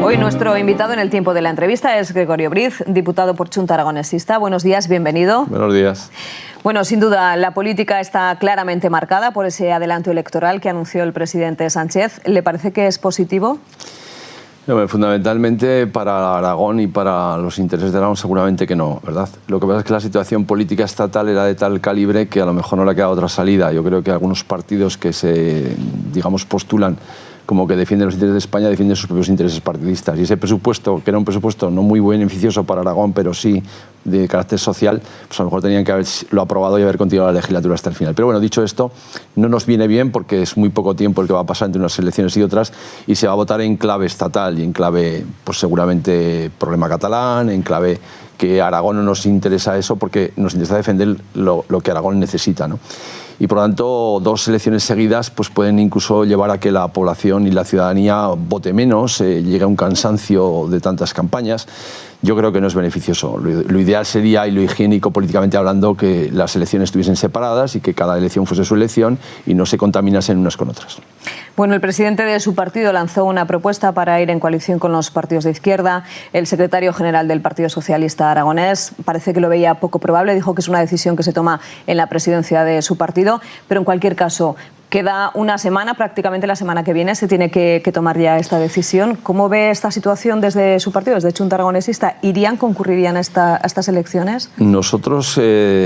Hoy nuestro invitado en el tiempo de la entrevista es Gregorio Briz, diputado por Chunta Aragonesista. Buenos días, bienvenido. Buenos días. Bueno, sin duda, la política está claramente marcada por ese adelanto electoral que anunció el presidente Sánchez. ¿Le parece que es positivo? Fundamentalmente para Aragón y para los intereses de Aragón seguramente que no, ¿verdad? Lo que pasa es que la situación política estatal era de tal calibre que a lo mejor no le ha quedado otra salida. Yo creo que algunos partidos que se, digamos, postulan como que defienden los intereses de España, defienden sus propios intereses partidistas. Y ese presupuesto, que era un presupuesto no muy beneficioso para Aragón, pero sí de carácter social, pues a lo mejor tenían que haberlo aprobado y haber continuado la legislatura hasta el final. Pero bueno, dicho esto, no nos viene bien porque es muy poco tiempo el que va a pasar entre unas elecciones y otras y se va a votar en clave estatal y en clave, pues seguramente, problema catalán, en clave que a Aragón no nos interesa eso porque nos interesa defender lo que Aragón necesita, ¿no? Y por lo tanto, dos elecciones seguidas pues pueden incluso llevar a que la población y la ciudadanía vote menos, llegue a un cansancio de tantas campañas. Yo creo que no es beneficioso. Lo ideal sería, y lo higiénico políticamente hablando, que las elecciones estuviesen separadas y que cada elección fuese su elección y no se contaminasen unas con otras. Bueno, el presidente de su partido lanzó una propuesta para ir en coalición con los partidos de izquierda. El secretario general del Partido Socialista Aragonés parece que lo veía poco probable. Dijo que es una decisión que se toma en la presidencia de su partido. Pero en cualquier caso, queda una semana, prácticamente la semana que viene, se tiene que tomar ya esta decisión. ¿Cómo ve esta situación desde su partido, desde Chunta Aragonesista? ¿Concurrirían a estas elecciones? Nosotros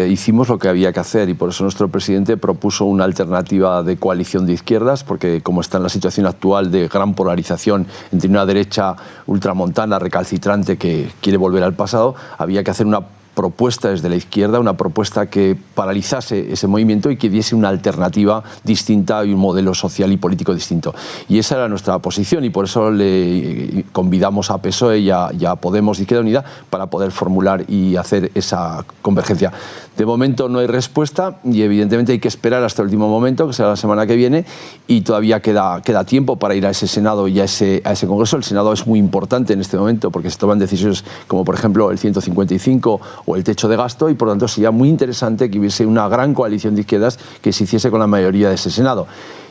hicimos lo que había que hacer y por eso nuestro presidente propuso una alternativa de coalición de izquierdas, porque como está en la situación actual de gran polarización entre una derecha ultramontana, recalcitrante, que quiere volver al pasado, había que hacer una propuesta desde la izquierda, una propuesta que paralizase ese movimiento y que diese una alternativa distinta y un modelo social y político distinto. Y esa era nuestra posición y por eso le convidamos a PSOE y a Podemos de Izquierda Unida para poder formular y hacer esa convergencia. De momento no hay respuesta y evidentemente hay que esperar hasta el último momento, que será la semana que viene, y todavía queda tiempo para ir a ese Senado y a ese Congreso. El Senado es muy importante en este momento porque se toman decisiones como por ejemplo el 155 o el techo de gasto y por lo tanto sería muy interesante que hubiese una gran coalición de izquierdas que se hiciese con la mayoría de ese Senado.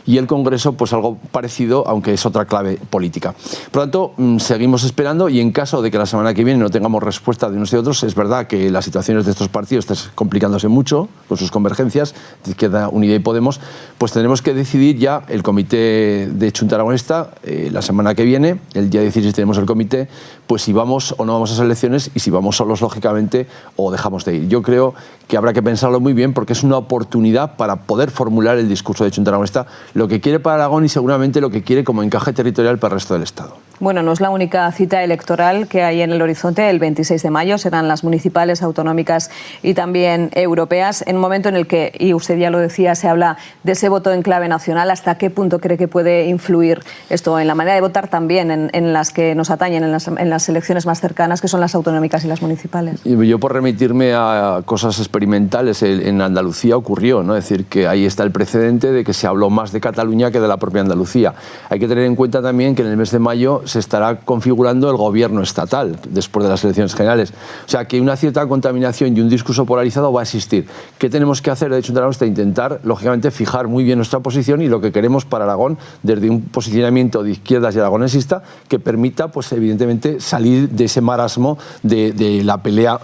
Y el Congreso, pues algo parecido, aunque es otra clave política. Por lo tanto, seguimos esperando y en caso de que la semana que viene no tengamos respuesta de unos y otros, es verdad que las situaciones de estos partidos están complicándose mucho con sus convergencias, de Izquierda Unida y Podemos, pues tendremos que decidir ya el comité de Chunta Aragonesta la semana que viene, el día 16 tenemos el comité, pues si vamos o no vamos a esas elecciones y si vamos solos, lógicamente, o dejamos de ir. Yo creo que habrá que pensarlo muy bien porque es una oportunidad para poder formular el discurso de Chunta Aragonesta, lo que quiere para Aragón y seguramente lo que quiere como encaje territorial para el resto del Estado. Bueno, no es la única cita electoral que hay en el horizonte. El 26 de mayo serán las municipales, autonómicas y también europeas. En un momento en el que, y usted ya lo decía, se habla de ese voto en clave nacional, ¿hasta qué punto cree que puede influir esto en la manera de votar también en las que nos atañen, en las elecciones más cercanas, que son las autonómicas y las municipales? Yo, por remitirme a cosas experimentales, en Andalucía ocurrió, ¿no? Es decir, que ahí está el precedente de que se habló más de Cataluña que de la propia Andalucía. Hay que tener en cuenta también que en el mes de mayo se estará configurando el gobierno estatal después de las elecciones generales. O sea, que una cierta contaminación y un discurso polarizado va a existir. ¿Qué tenemos que hacer, de hecho, intentar, lógicamente, fijar muy bien nuestra posición y lo que queremos para Aragón desde un posicionamiento de izquierdas y aragonesista que permita, pues evidentemente, salir de ese marasmo de la pelea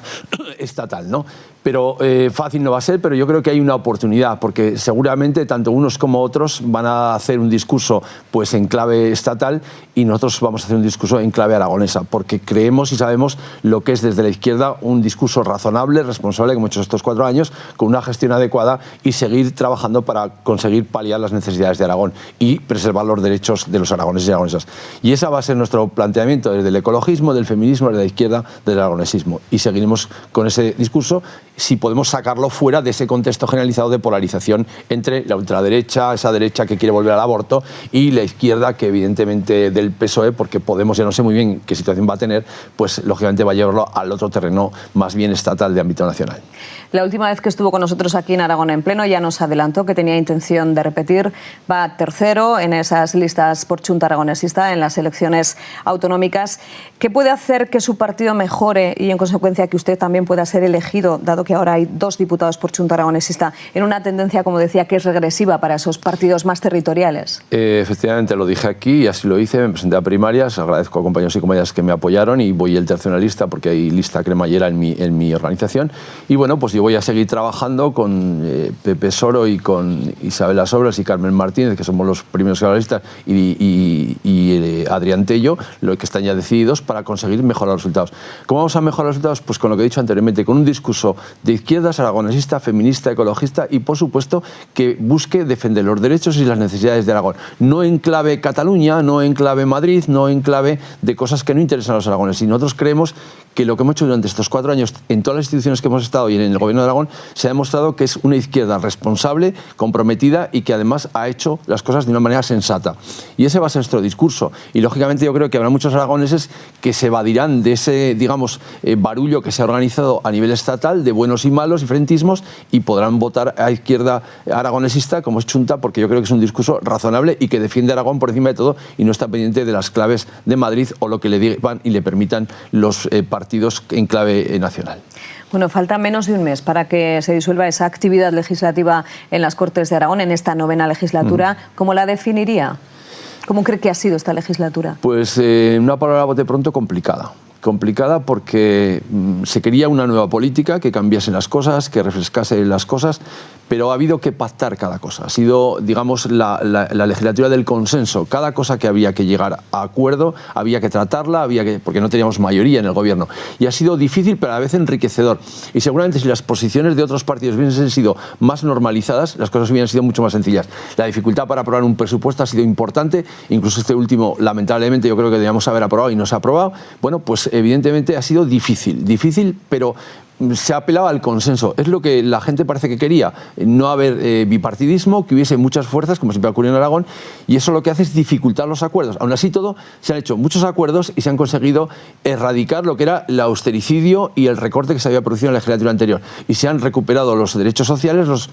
estatal, ¿no? Pero fácil no va a ser, pero yo creo que hay una oportunidad, porque seguramente tanto unos como otros van a hacer un discurso pues en clave estatal y nosotros vamos a hacer un discurso en clave aragonesa, porque creemos y sabemos lo que es desde la izquierda un discurso razonable, responsable, como hemos hecho estos 4 años, con una gestión adecuada y seguir trabajando para conseguir paliar las necesidades de Aragón y preservar los derechos de los aragoneses y aragonesas. Y esa va a ser nuestro planteamiento desde el ecologismo, del feminismo, desde la izquierda, del aragonesismo. Y seguiremos con ese discurso si podemos sacarlo fuera de ese contexto generalizado de polarización entre la ultraderecha, esa derecha que quiere volver al aborto, y la izquierda que evidentemente del PSOE, porque Podemos, ya no sé muy bien qué situación va a tener, pues lógicamente va a llevarlo al otro terreno más bien estatal de ámbito nacional. La última vez que estuvo con nosotros aquí en Aragón en Pleno ya nos adelantó que tenía intención de repetir. Va tercero en esas listas por Chunta Aragonesista en las elecciones autonómicas. ¿Qué puede hacer que su partido mejore y en consecuencia que usted también pueda ser elegido, dado que ahora hay 2 diputados por Chunta Aragonesista, en una tendencia, como decía, que es regresiva para esos partidos más territoriales. Efectivamente, lo dije aquí y así lo hice, me presenté a primarias, agradezco a compañeros y compañeras que me apoyaron y voy el tercio en la lista porque hay lista cremallera en mi organización. Y bueno, pues yo voy a seguir trabajando con Pepe Soro y con Isabela Sobras y Carmen Martínez, que somos los primeros que listas, y Adrián Tello, lo que están ya decididos para conseguir mejorar los resultados. ¿Cómo vamos a mejorar los resultados? Pues con lo que he dicho anteriormente, con un discurso de izquierdas, aragonesista, feminista, ecologista y, por supuesto, que busque defender los derechos y las necesidades de Aragón. No en clave Cataluña, no en clave Madrid, no en clave de cosas que no interesan a los aragoneses. Y nosotros creemos que lo que hemos hecho durante estos 4 años en todas las instituciones que hemos estado y en el Gobierno de Aragón se ha demostrado que es una izquierda responsable, comprometida y que además ha hecho las cosas de una manera sensata. Y ese va a ser nuestro discurso. Y lógicamente yo creo que habrá muchos aragoneses que se evadirán de ese, digamos, barullo que se ha organizado a nivel estatal de buenos y malos y frentismos y podrán votar a izquierda aragonesista como es Chunta, porque yo creo que es un discurso razonable y que defiende a Aragón por encima de todo y no está pendiente de las claves de Madrid o lo que le digan y le permitan los partidos en clave nacional. Bueno, falta menos de un mes para que se disuelva esa actividad legislativa en las Cortes de Aragón, en esta 9ª legislatura. ¿Cómo la definiría? ¿Cómo cree que ha sido esta legislatura? Pues una palabra a bote pronto, complicada. Complicada porque se quería una nueva política, que cambiase las cosas, que refrescase las cosas, pero ha habido que pactar cada cosa. Ha sido, digamos, la legislatura del consenso. Cada cosa que había que llegar a acuerdo, había que tratarla, porque no teníamos mayoría en el gobierno. Y ha sido difícil, pero a la vez enriquecedor. Y seguramente si las posiciones de otros partidos hubiesen sido más normalizadas, las cosas hubieran sido mucho más sencillas. La dificultad para aprobar un presupuesto ha sido importante, incluso este último, lamentablemente, yo creo que debíamos haber aprobado y no se ha aprobado. Bueno, pues evidentemente ha sido difícil, pero se ha apelado al consenso. Es lo que la gente parece que quería. No haber bipartidismo, que hubiese muchas fuerzas, como siempre ocurrió en Aragón, y eso lo que hace es dificultar los acuerdos. Aún así todo, se han hecho muchos acuerdos y se han conseguido erradicar lo que era el austericidio y el recorte que se había producido en la legislatura anterior. Y se han recuperado los derechos sociales, los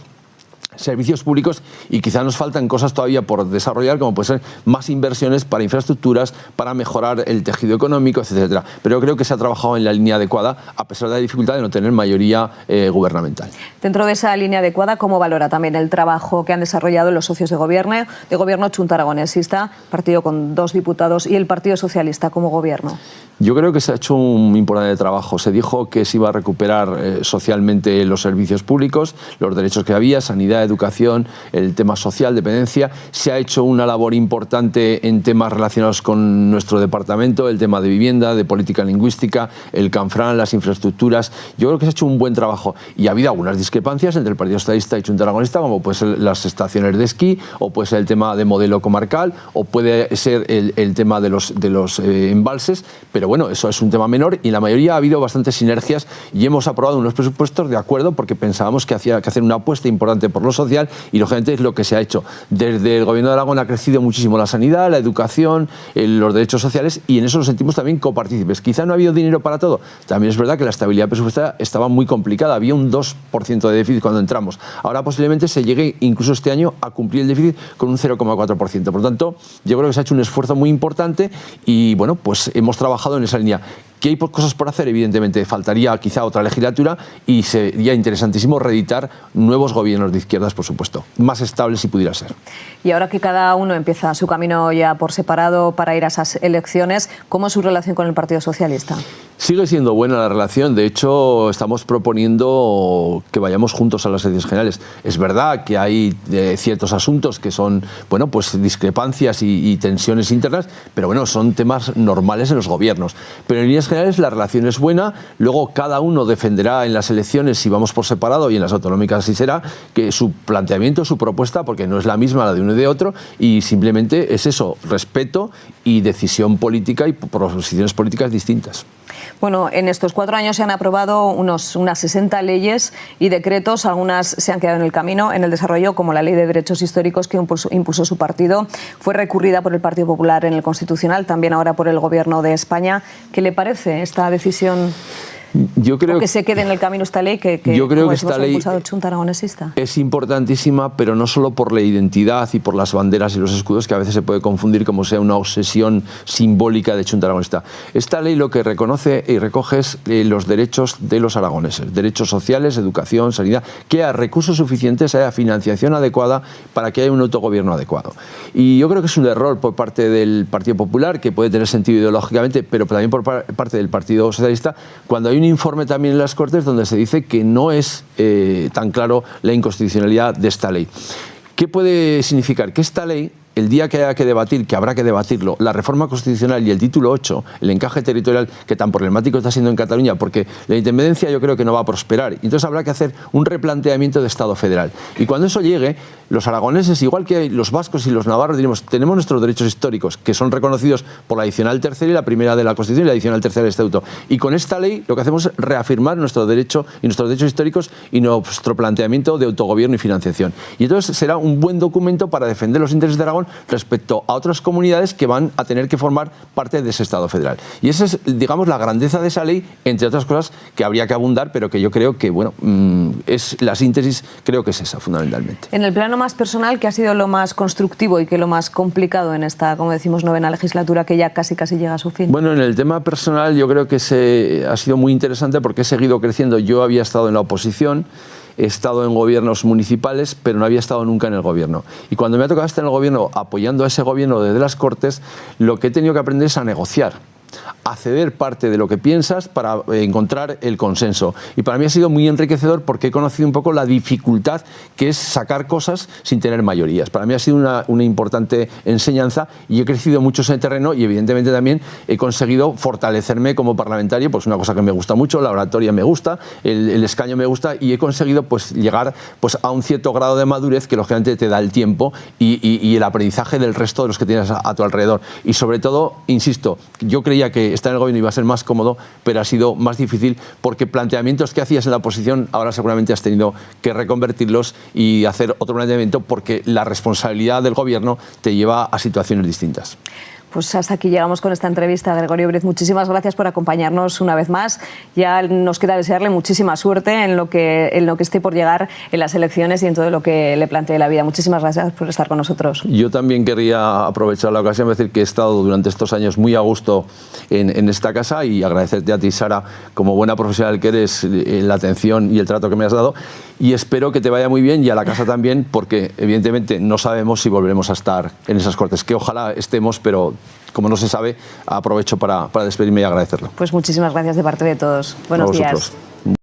servicios públicos, y quizá nos faltan cosas todavía por desarrollar, como puede ser más inversiones para infraestructuras, para mejorar el tejido económico, etcétera. Pero yo creo que se ha trabajado en la línea adecuada, a pesar de la dificultad de no tener mayoría gubernamental. Dentro de esa línea adecuada, ¿cómo valora también el trabajo que han desarrollado los socios de gobierno Chunta Aragonesista, partido con 2 diputados, y el Partido Socialista como gobierno? Yo creo que se ha hecho un importante trabajo. Se dijo que se iba a recuperar socialmente los servicios públicos, los derechos que había, sanidad, educación, el tema social, dependencia. Se ha hecho una labor importante en temas relacionados con nuestro departamento, el tema de vivienda, de política lingüística, el Canfran, las infraestructuras. Yo creo que se ha hecho un buen trabajo y ha habido algunas discrepancias entre el Partido Socialista y Chunta Aragonista, como puede ser las estaciones de esquí, o puede ser el tema de modelo comarcal, o puede ser el tema de los embalses, pero bueno, eso es un tema menor y en la mayoría ha habido bastantes sinergias y hemos aprobado unos presupuestos de acuerdo porque pensábamos que había que hacer una apuesta importante por lo social y lógicamente es lo que se ha hecho. Desde el Gobierno de Aragón ha crecido muchísimo la sanidad, la educación, los derechos sociales y en eso nos sentimos también copartícipes. Quizá no ha habido dinero para todo. También es verdad que la estabilidad presupuestaria estaba muy complicada. Había un 2% de déficit cuando entramos. Ahora posiblemente se llegue incluso este año a cumplir el déficit con un 0,4%. Por lo tanto, yo creo que se ha hecho un esfuerzo muy importante y bueno, pues hemos trabajado en esa línea. ¿Que hay cosas por hacer? Evidentemente, faltaría quizá otra legislatura y sería interesantísimo reeditar nuevos gobiernos de izquierdas, por supuesto, más estables si pudiera ser. Y ahora que cada uno empieza su camino ya por separado para ir a esas elecciones, ¿cómo es su relación con el Partido Socialista? Sigue siendo buena la relación, de hecho estamos proponiendo que vayamos juntos a las elecciones generales. Es verdad que hay ciertos asuntos que son, bueno, pues discrepancias y tensiones internas, pero bueno, son temas normales en los gobiernos. Pero en líneas generales la relación es buena, luego cada uno defenderá en las elecciones, si vamos por separado y en las autonómicas así será, que su planteamiento, su propuesta, porque no es la misma la de uno y de otro, y simplemente es eso, respeto y decisión política y posiciones políticas distintas. Bueno, en estos 4 años se han aprobado unas 60 leyes y decretos, algunas se han quedado en el camino, en el desarrollo, como la Ley de Derechos Históricos que impulsó su partido, fue recurrida por el Partido Popular en el Constitucional, también ahora por el Gobierno de España. ¿Qué le parece esta decisión Yo creo o que se quede en el camino esta ley que yo creo que esta ley aragonesista. Es importantísima, pero no solo por la identidad y por las banderas y los escudos, que a veces se puede confundir como sea una obsesión simbólica de Chunta Aragonista. Esta ley lo que reconoce y recoge es los derechos de los aragoneses, derechos sociales, educación, sanidad, que haya recursos suficientes, haya financiación adecuada para que haya un autogobierno adecuado. Y yo creo que es un error por parte del Partido Popular, que puede tener sentido ideológicamente, pero también por parte del Partido Socialista, cuando hay un informe también en las Cortes donde se dice que no es tan claro la inconstitucionalidad de esta ley. ¿Qué puede significar? Que esta ley, el día que haya que debatir, que habrá que debatirlo, la reforma constitucional y el título 8, el encaje territorial que tan problemático está siendo en Cataluña, porque la independencia yo creo que no va a prosperar, y entonces habrá que hacer un replanteamiento de Estado federal. Y cuando eso llegue, los aragoneses, igual que los vascos y los navarros, diremos, tenemos nuestros derechos históricos, que son reconocidos por la adicional tercera y la primera de la Constitución y la adicional tercera del Estatuto. Y con esta ley lo que hacemos es reafirmar nuestro derecho y nuestros derechos históricos y nuestro planteamiento de autogobierno y financiación. Y entonces será un buen documento para defender los intereses de Aragón respecto a otras comunidades que van a tener que formar parte de ese Estado federal. Y esa es, digamos, la grandeza de esa ley, entre otras cosas que habría que abundar, pero que yo creo que, bueno, es la síntesis, creo que es esa, fundamentalmente. En el plano más personal, ¿qué ha sido lo más constructivo y qué lo más complicado en esta, como decimos, novena legislatura que ya casi llega a su fin? Bueno, en el tema personal yo creo que ha sido muy interesante porque he seguido creciendo. Yo había estado en la oposición, he estado en gobiernos municipales, pero no había estado nunca en el gobierno. Y cuando me ha tocado estar en el gobierno, apoyando a ese gobierno desde las Cortes, lo que he tenido que aprender es a negociar, a ceder parte de lo que piensas para encontrar el consenso. Y para mí ha sido muy enriquecedor porque he conocido un poco la dificultad que es sacar cosas sin tener mayorías. Para mí ha sido una importante enseñanza y he crecido mucho en ese terreno y evidentemente también he conseguido fortalecerme como parlamentario, pues una cosa que me gusta mucho, la oratoria me gusta, el escaño me gusta y he conseguido pues llegar pues a un cierto grado de madurez que lógicamente te da el tiempo y el aprendizaje del resto de los que tienes a tu alrededor. Y sobre todo, insisto, yo creía que estar en el gobierno iba a ser más cómodo, pero ha sido más difícil porque planteamientos que hacías en la oposición ahora seguramente has tenido que reconvertirlos y hacer otro planteamiento porque la responsabilidad del gobierno te lleva a situaciones distintas. Pues hasta aquí llegamos con esta entrevista. Gregorio Briz, muchísimas gracias por acompañarnos una vez más. Ya nos queda desearle muchísima suerte en lo que esté por llegar en las elecciones y en todo lo que le plantee la vida. Muchísimas gracias por estar con nosotros. Yo también querría aprovechar la ocasión de decir que he estado durante estos años muy a gusto en esta casa y agradecerte a ti, Sara, como buena profesional que eres, la atención y el trato que me has dado. Y espero que te vaya muy bien y a la casa también, porque evidentemente no sabemos si volveremos a estar en esas Cortes, que ojalá estemos, pero como no se sabe, aprovecho para despedirme y agradecerlo. Pues muchísimas gracias de parte de todos. Buenos días.